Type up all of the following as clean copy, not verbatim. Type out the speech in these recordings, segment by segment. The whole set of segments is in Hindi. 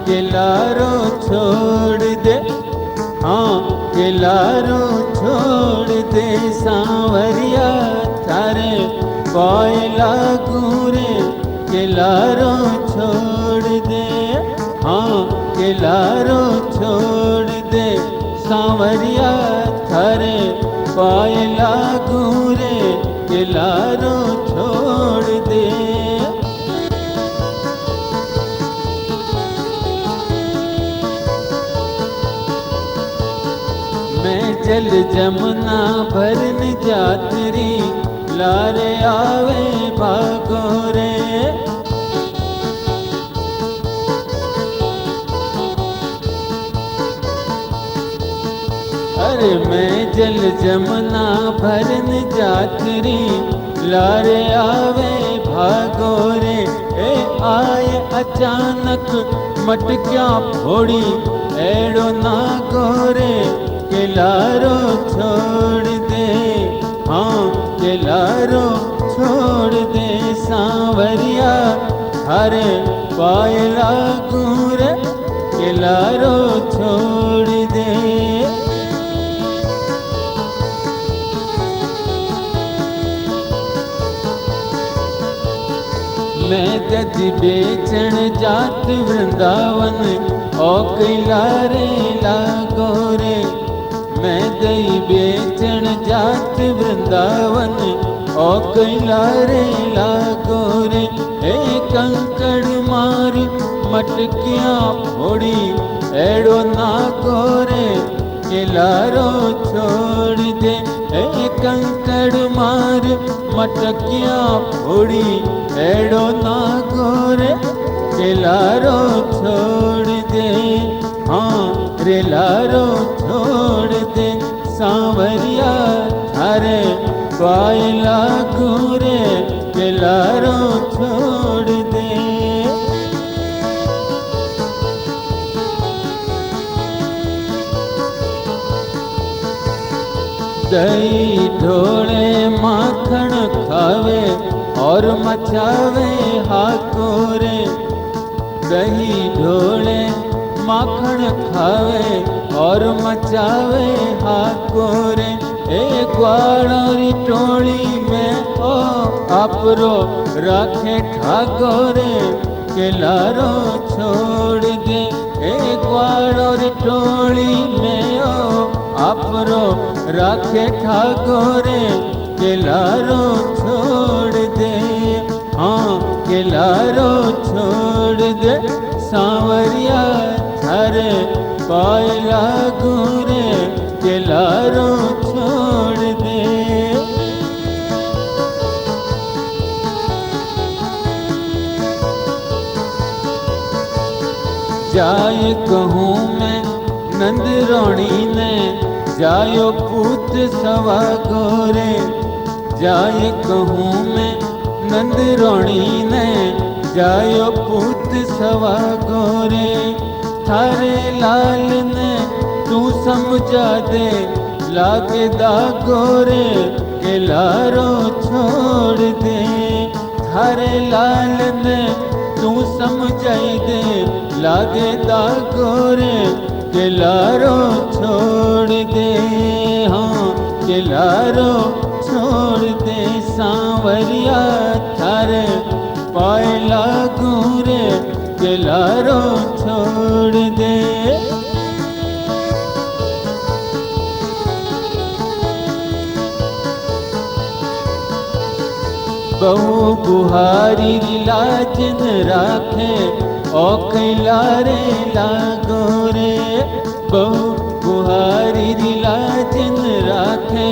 के लारो छोड़ दे, हाँ के लारो छोड़ दे सांवरिया थारे पाए लागू रे, के लारो छोड़ दे, हाँ के लारो छोड़ दे सांवरिया थारे पाए लागू रे, के लारो छोड़ दे। मैं जल जमुना भरन जातरी, लारे आवे भागो रे, अरे मैं जल जमुना भरन जातरी, लारे आवे भागो रे, ए आए अचानक मटक्या फोड़ी, एड़ो ना गोरे, के लारो छोड़ दे, हाँ के लारो छोड़ दे सांवरिया थारे पाए लागू रे, के लारो छोड़ दे। मैं गज बेचण जात वृंदावन, ओ कैलारे लागो रे, मैं दही बेचण जात वृंदावन, ओ कैलारे लागो रे, ए कंकड़ मार मटकिया फोड़ी, एड़ो ना गोरे, के लारो छोड़ दे, ए कंकड़ मार मटकिया फोड़ी, एड़ो ना गोरे, के लारो छोड़ दे, हाँ रे लारो छोड़ दे सांवरिया थारे पाए लागू रे, के लारो छोड़ दे। दही ढोले माखण खावे और मचावे हाको रे, दही ढोले माखण खावे और मचावे हाको रे, एक ग्वाड़ोरी टोली में ओ आपरो राखे ठाको रे, के लारो छोड़ दे, एक ग्वाड़ोरी टोली में ओ आपरो राखे ठाको रे, के लारो छोड़ दे, हाँ के लारो छोड़ दे सांवरिया थारे पाए लागू रे, के लारो छोड़ दे। जाय कहूँ मैं नंद रोणी ने, जायो पूत सवा गोरे, जाय कहूँ मैं नंद रोणी ने, जायो पूत सवा गोरे, थारे लाल ने तू समझा दे, लागे दा गोरे, के लारो छोड़ दे, थारे लाल ने तू समझाई दे, लागे दा गोरे, के लारो छोड़ दे, हाँ के लारो छोड़ दे सांवरिया थारे पाए लागू रे, के लारो छोड़ दे। बहु बुहारी लाजन राखे, ओ कैलारे लागो रे, बहु बुहारी लाजन राखे,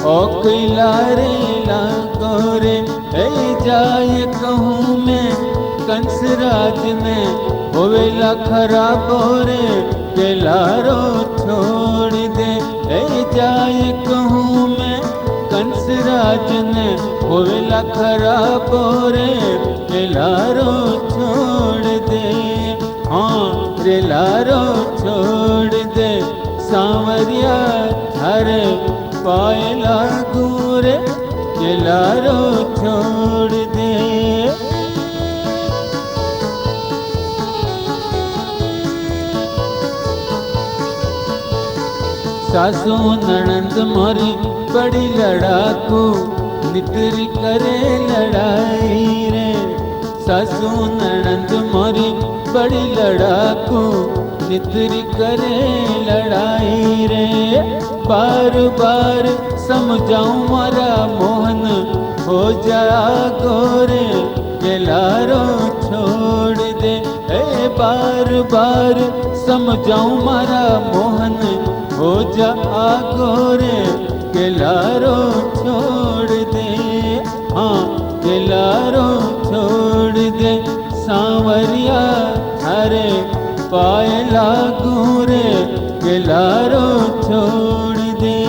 ओ कैलारे लागो रे, ए जाय कहूँ मैं कंसराज ने, होवेला खराबो रे, के लारो छोड़ दे, ए जाय कहूँ मैं कंसराज ने, होवेला खराबो रे, के लारो छोड़ दे, हाँ रे लारो छोड़ दे सांवरिया थारे पाए लागू रे, के लारो छोड़ दे। सासू ननंद मोरी बड़ी लड़ाकू, नितरी करे लड़ाई रे। सासू ननंद मोरी बड़ी लड़ाकू, नितरी करे लड़ाई रे। बार बार समझाऊं मारा मोहन, हो जा गोरे के लारो छोड़ दे। ए बार बार समझाऊं मारा मोहन, हो जा गोरे के लारो छोड़ दे। हाँ के लारो छोड़ दे। सांवरिया थारे पाए लागू रे, के लारो छोड़ दे।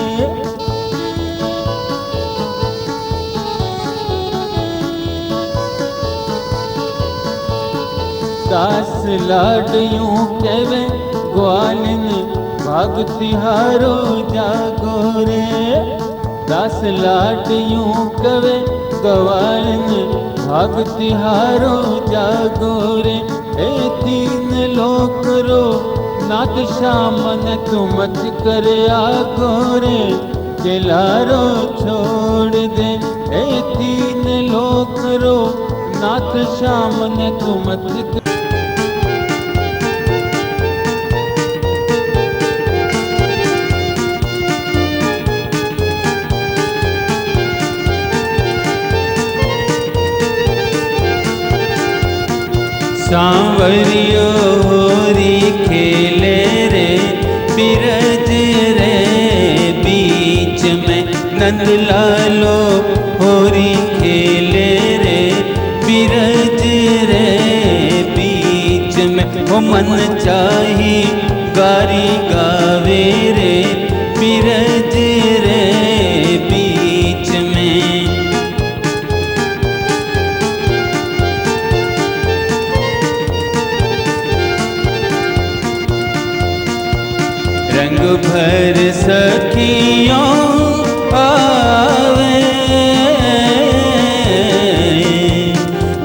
दास लाडियों केवे ग्वालिन, भाग तिहारो जागो रे। दास लाडियों केवे ग्वालिन, भाग तिहारो जागो रे। ए तीन लोक रो नाथ श्याम ने तू मत कर आगो रे, के लारो छोड़ दे। ए तीन लोक रो नाथ श्याम ने तू मत कर। सांवरियो होरी खेले रे, बिरज रे बीच में। नंद लालो होरी खेले रे, बिरज रे बीच में। वो मन चाही गारी गावे रे, बिरज रे बीच में। रंग भर सखियों आवे,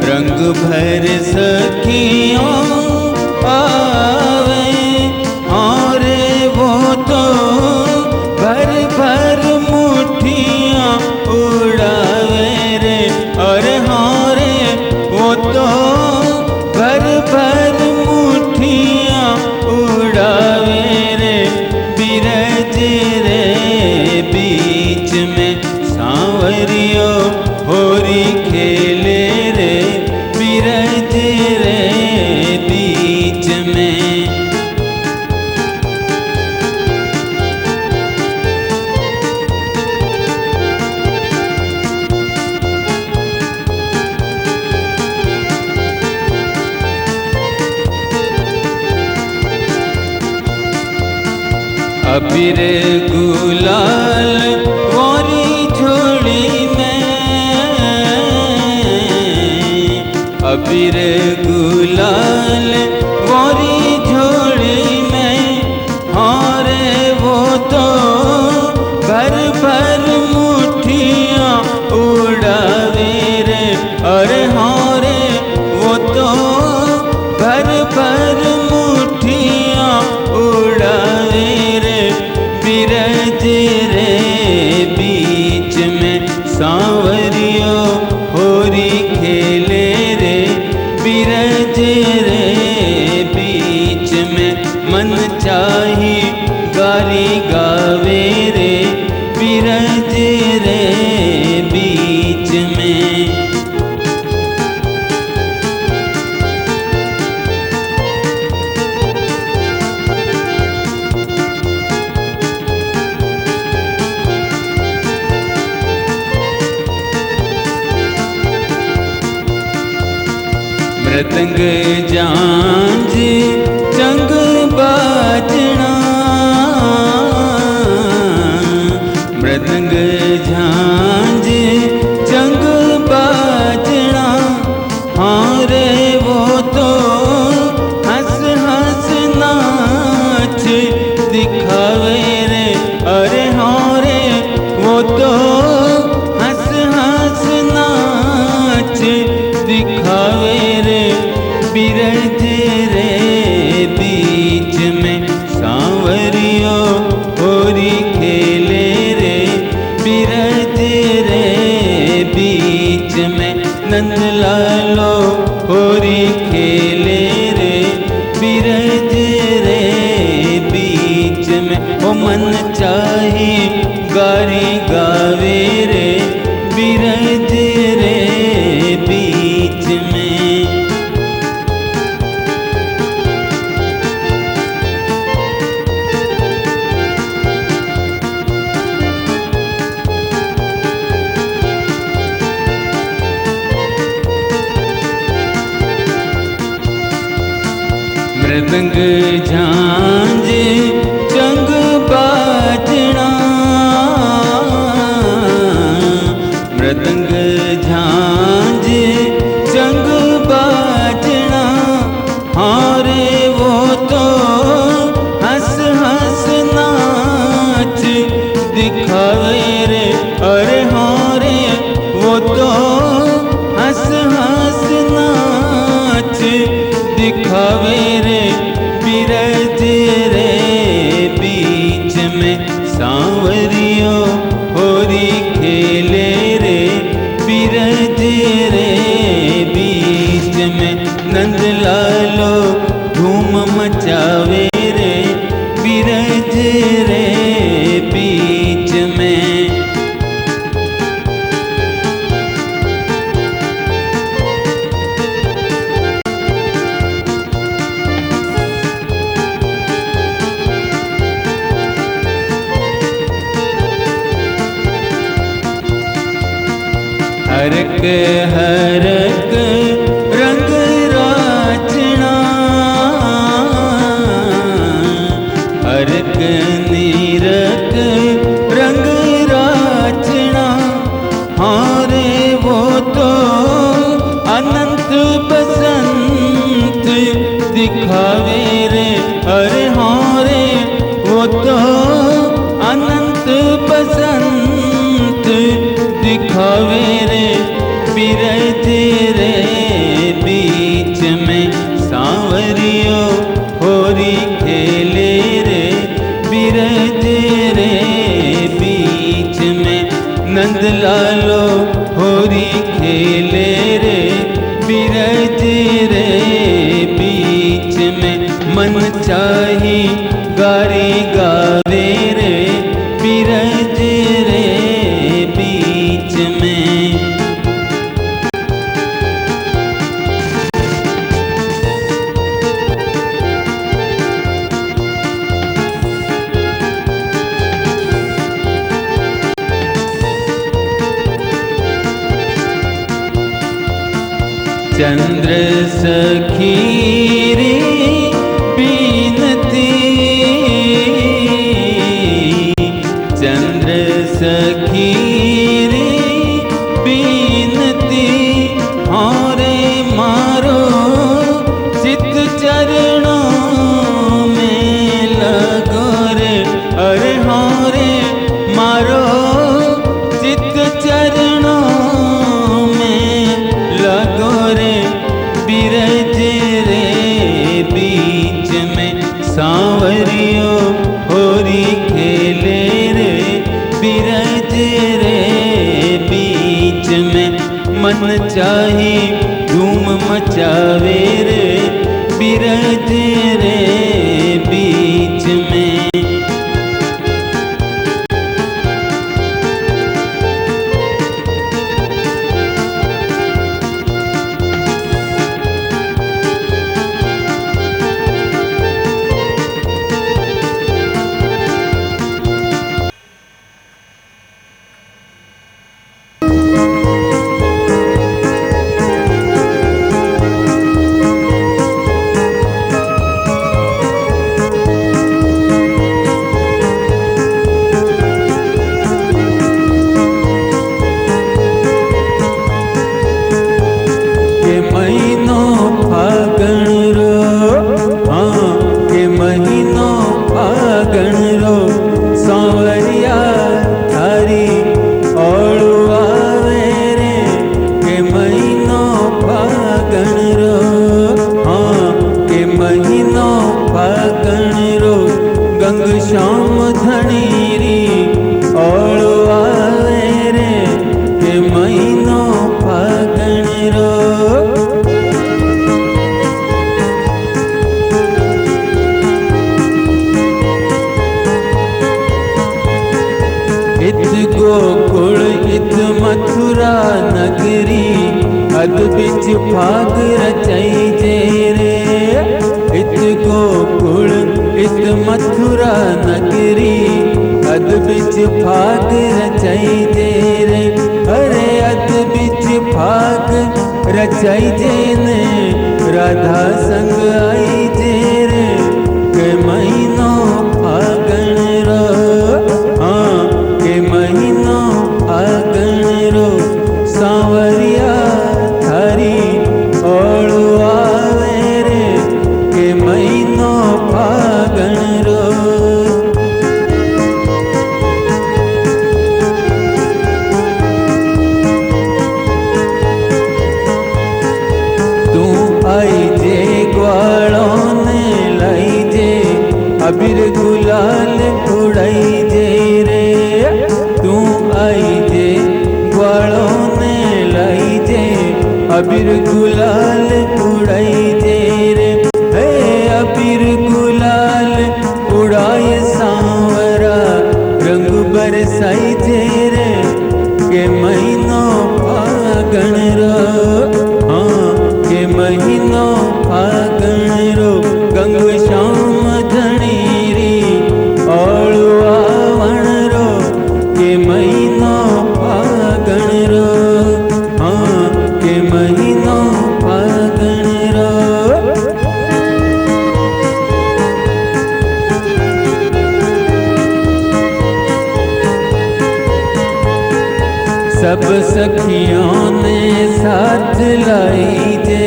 रंग भर सखियों आवे। और वो तो भर भर मुट्ठियाँ उड़ावे रे। और हाँ रे वो तो भर भर मुट्ठियाँ उड़ावे रे, बिरज रे बीच में। सांवरियो होरी खेले रे, बिरज रे बीच में। अबीर गुलाल मोरी झोली में, अबीर गुलाल मोरी झोली में। हाँ रे वो तो भर भर मुट्ठियाँ उड़ावे रे। अरे हाँ रे वो तो भर भर मुट्ठियाँ उड़ावे रे, बिरज रे बीच में। सांवरियो होरी खेले रे, बिरज रे बीच में। मन चाही गारी गावे रे, बिरज रे बीच में। मृदंग झांझ चंग बाजना, मृदंग झांझ चंग बाजना। हाँ रे वो तो हंस हंस नाच दिखावे रे। अरे हाँ रे वो तो हंस हंस नाच दिखावे रे, बिरज रे बीच में। बिरज रे बीच में नंद लालो होरी खेले रे बिरज रे बीच में ओ मन चाही गारी गावे रे बिरज रे बीच में। मृदंग झांझ चंग बाजना मृदंग झांझ चंग बाजना हाँ रे वो तो हंस हंस नाच दिखावे रे अरे हाँ रे वो तो हंस हंस नाच दिखावे रे बिरज रे बीच में सांवरियो होरी खेले रे बिरज रे बीच में नंद लालो धूम मचावे रे बिरज रे बीच में। हरक हरक रंग राचना हरक नीरक रंग राचना हाँ रे वो तो अनंत बसंत दिखावे रे अरे हाँ रे वो तो अनंत बसंत दिखावे रे बिरज रे बीच में सांवरियो होरी खेले रे बिरज रे बीच में नंद लालो होरी खेले रे बिरज रे बीच में मन चाही गारी गावे रे बिरज रे बीच में। चंद्र सखी रे बीनती चंद्र सखी रे बीनती हाँ रे मारो चित चरणों में लगो रे अरे हाँ रे मारो चित चरणों में लगो रे बिरज रे बीच में सांवरियो होरी खेले रे बिरज रे बीच में मन चाही धूम मचावे रे बिरज रे बीच में। मथुरा नगरी अद बिच फाग रचाई जे रे। इत गोकुल इत मथुरा नगरी अद बिच फाग रचाई जे रे। अरे अद बिच फाग रचाई जे ने राधा संग आई जे रे। के महीनो फागण रो, हाँ के महीनो फागण रो सांवरिया थारी ओळू आवे रे। के महीनो फागण रो। तू आई जे ग्वालों ने लाई जे अबीर गुलाल उड़ाई जे रे। तू आई जे ग्वालों ने लाई जे अबीर गुलाल उड़ाई जे रे। हे अबीर गुलाल उड़ाए सांवरा रंग बरसाई जे रे। के महीनो फागण रो, हाँ के महीनो फागण रो गंग श्याम धणीरी ओळू आवण रो। के महीनो फागण रो, हाँ के महीनो फागण रो। सब सखियों ने साथ लाई जे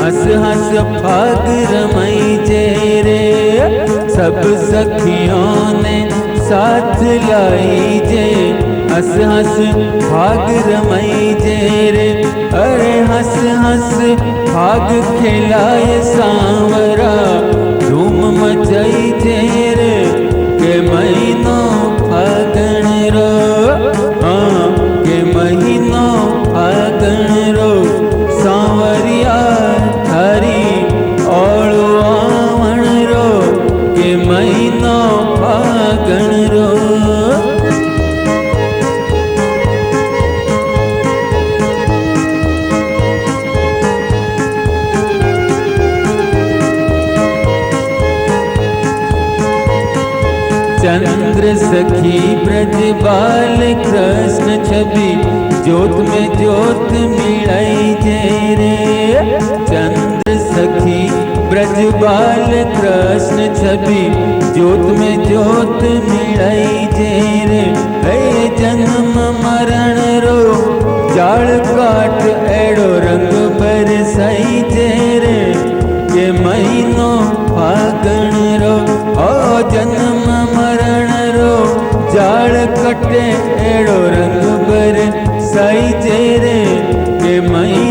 हंस हंस फाग रमाई जे रे। सब सखियों ने साथ लाई जे हंस हंस फाग रमाई जे रे। अरे हंस हंस फाग खिलाए सांवरा धूम मचाई जे रे। के महीनो फागण रो, हाँ के महीनो फागण रो सांवरिया थारी ओळू आवण रो। के महीनो फागण रो। चंद्र सखी ब्रज बाल कृष्ण छवि ज्योत में ज्योत मिलाई जे रे। चंद्र सखी ब्रज बाल कृष्ण छवि ज्योत में ज्योत मिलाई जे रे। हे जन्म मरण रो जाल काट एड़ो रंग बरसाई जे रे। के महीनो फागण रो, ओ जन्म मरण रो जाल कटे एड़ो रंग बरसाई जे रे। के महीनो